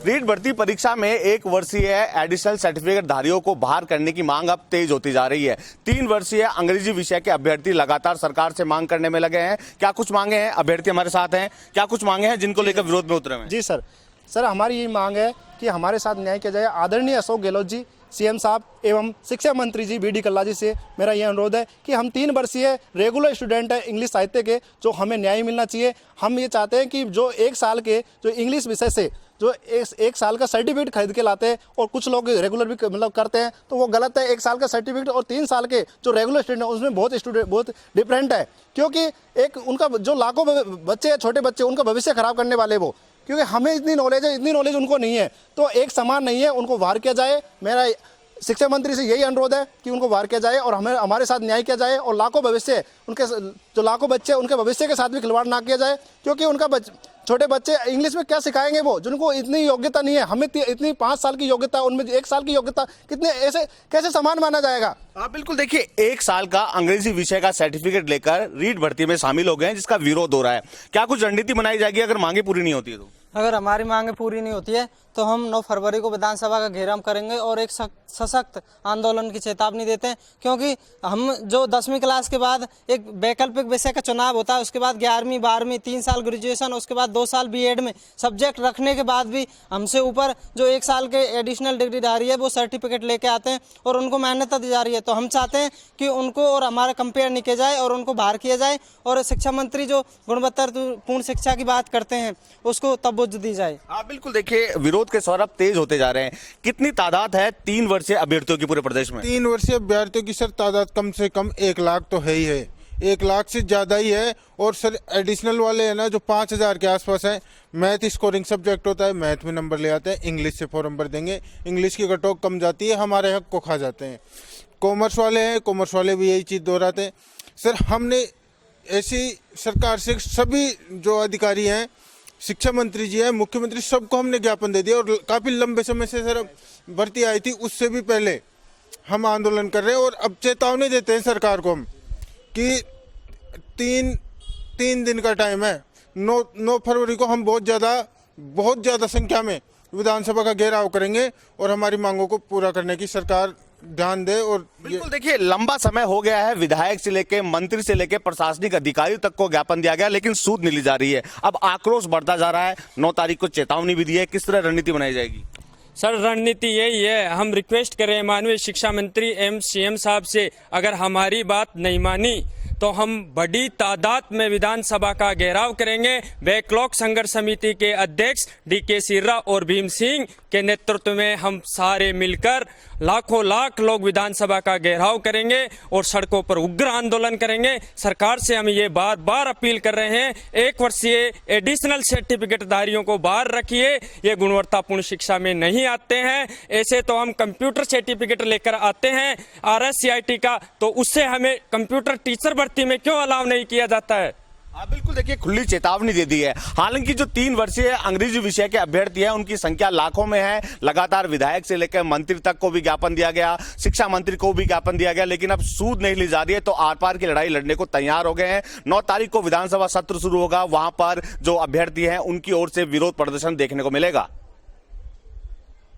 रीट भर्ती परीक्षा में 1 वर्षीय एडिशनल सर्टिफिकेट धारियों को बाहर करने की मांग अब तेज होती जा रही है। 3 वर्षीय अंग्रेजी विषय के अभ्यर्थी लगातार सरकार से मांग करने में लगे हैं। क्या कुछ मांगे हैं? अभ्यर्थी हमारे साथ हैं। क्या कुछ मांगे हैं जिनको लेकर विरोध में उतरे हैं? जी सर हमारी ये मांग है कि हमारे साथ न्याय किया जाए। आदरणीय अशोक गहलोत जी, सीएम साहब एवं शिक्षा मंत्री जी बी डी कल्ला जी से मेरा यह अनुरोध है कि हम 3 वर्षीय रेगुलर स्टूडेंट हैं इंग्लिश साहित्य के, जो हमें न्याय मिलना चाहिए। हम ये चाहते हैं कि जो 1 साल के जो इंग्लिश विषय से जो एक साल का सर्टिफिकेट खरीद के लाते हैं और कुछ लोग रेगुलर भी मतलब करते हैं, तो वो गलत है। 1 साल का सर्टिफिकेट और 3 साल के जो रेगुलर स्टूडेंट है उसमें बहुत डिफरेंट है, क्योंकि एक उनका जो लाखों बच्चे छोटे बच्चे उनका भविष्य खराब करने वाले वो, क्योंकि हमें इतनी नॉलेज उनको नहीं है, तो एक समान नहीं है, उनको बाहर किया जाए। मेरा शिक्षा मंत्री से यही अनुरोध है कि उनको बाहर किया जाए और हमारे साथ न्याय किया जाए और लाखों बच्चे उनके भविष्य के साथ भी खिलवाड़ ना किया जाए, क्योंकि उनका छोटे बच्चे इंग्लिश में क्या सिखाएंगे वो, जिनको इतनी योग्यता नहीं है। हमें इतनी 5 साल की योग्यता, उनमें 1 साल की योग्यता, कितने ऐसे कैसे समान माना जाएगा? हाँ बिल्कुल, देखिए 1 साल का अंग्रेजी विषय का सर्टिफिकेट लेकर रीट भर्ती में शामिल हो गए हैं, जिसका विरोध हो रहा है। क्या कुछ रणनीति बनाई जाएगी अगर मांगे पूरी नहीं होती है तो? अगर हमारी मांगे पूरी नहीं होती है तो हम 9 फरवरी को विधानसभा का घेराव करेंगे और एक सशक्त आंदोलन की चेतावनी देते हैं, क्योंकि हम जो 10वीं क्लास के बाद एक वैकल्पिक विषय का चुनाव होता है, उसके बाद 11वीं 12वीं 3 साल ग्रेजुएशन, उसके बाद 2 साल बीएड में सब्जेक्ट रखने के बाद भी हमसे ऊपर जो 1 साल के एडिशनल डिग्रीधारी है वो सर्टिफिकेट लेके आते हैं और उनको मान्यता दी जा रही है। तो हम चाहते हैं कि उनको और हमारा कंपेयर नहीं किया जाए और उनको बाहर किया जाए, और शिक्षा मंत्री जो गुणवत्तापूर्ण शिक्षा की बात करते हैं उसको तवज्जो दी जाए। हाँ बिल्कुल, देखिए विरोध के स्वर अब तेज होते जा रहे हैं। कितनी तादाद है 3 वर्षीय अभ्यर्थियों की पूरे प्रदेश में? 3 वर्षीय अभ्यर्थियों की सर तादाद कम से कम 1 लाख तो है ही है, 1 लाख से ज्यादा ही है। और सर एडिशनल वाले है ना जो 5000 के आसपास है। मैथ स्कोरिंग सब्जेक्ट होता है, मैथ में नंबर ले आते हैं, इंग्लिश से फॉर्म भर देंगे, इंग्लिश की कट ऑफ कम जाती है, हमारे हक को खा जाते हैं। कॉमर्स वाले हैं, कॉमर्स वाले भी यही चीज़ दोहराते हैं। सर हमने ऐसी सरकार से सभी जो अधिकारी हैं, शिक्षा मंत्री जी हैं, मुख्यमंत्री, सबको हमने ज्ञापन दे दिया और काफ़ी लंबे समय से सर भर्ती आई थी, उससे भी पहले हम आंदोलन कर रहे हैं। और अब चेतावनी देते हैं सरकार को हम कि 3 दिन का टाइम है। 9 फरवरी को हम बहुत ज़्यादा संख्या में विधानसभा का घेराव करेंगे और हमारी मांगों को पूरा करने की सरकार ध्यान दे। और बिल्कुल, देखिए लंबा समय हो गया है, विधायक से लेके मंत्री से लेके प्रशासनिक अधिकारी तक को ज्ञापन दिया गया, लेकिन सूद नहीं ली जा रही है। अब आक्रोश बढ़ता जा रहा है। 9 तारीख को चेतावनी भी दी है। किस तरह रणनीति बनाई जाएगी? सर रणनीति यही है, हम रिक्वेस्ट करें माननीय शिक्षा मंत्री एवं सीएम साहब से, अगर हमारी बात नहीं मानी तो हम बड़ी तादाद में विधानसभा का घेराव करेंगे। बैकलॉग संघर्ष समिति के अध्यक्ष डीके सिर्रा और भीम सिंह के नेतृत्व में हम सारे मिलकर लाखों लाख लोग विधानसभा का घेराव करेंगे और सड़कों पर उग्र आंदोलन करेंगे। सरकार से हम ये बार बार अपील कर रहे हैं, 1 वर्षीय एडिशनल सर्टिफिकेट धारियों को बाहर रखिए, ये गुणवत्तापूर्ण शिक्षा में नहीं आते हैं। ऐसे तो हम कंप्यूटर सर्टिफिकेट लेकर आते हैं RSCIT का, तो उससे हमें कंप्यूटर टीचर भर्ती में क्यों अलाउ नहीं किया जाता है? हाँ बिल्कुल, देखिए खुली चेतावनी दे दी है। हालांकि जो 3 वर्षीय अंग्रेजी विषय के अभ्यर्थी हैं उनकी संख्या लाखों में है। लगातार विधायक से लेकर मंत्री तक को भी ज्ञापन दिया गया, शिक्षा मंत्री को भी ज्ञापन दिया गया, लेकिन अब सूद नहीं ली जा रही है, तो आर पार की लड़ाई लड़ने को तैयार हो गए हैं। 9 तारीख को विधानसभा सत्र शुरू होगा, वहां पर जो अभ्यर्थी हैं उनकी ओर से विरोध प्रदर्शन देखने को मिलेगा।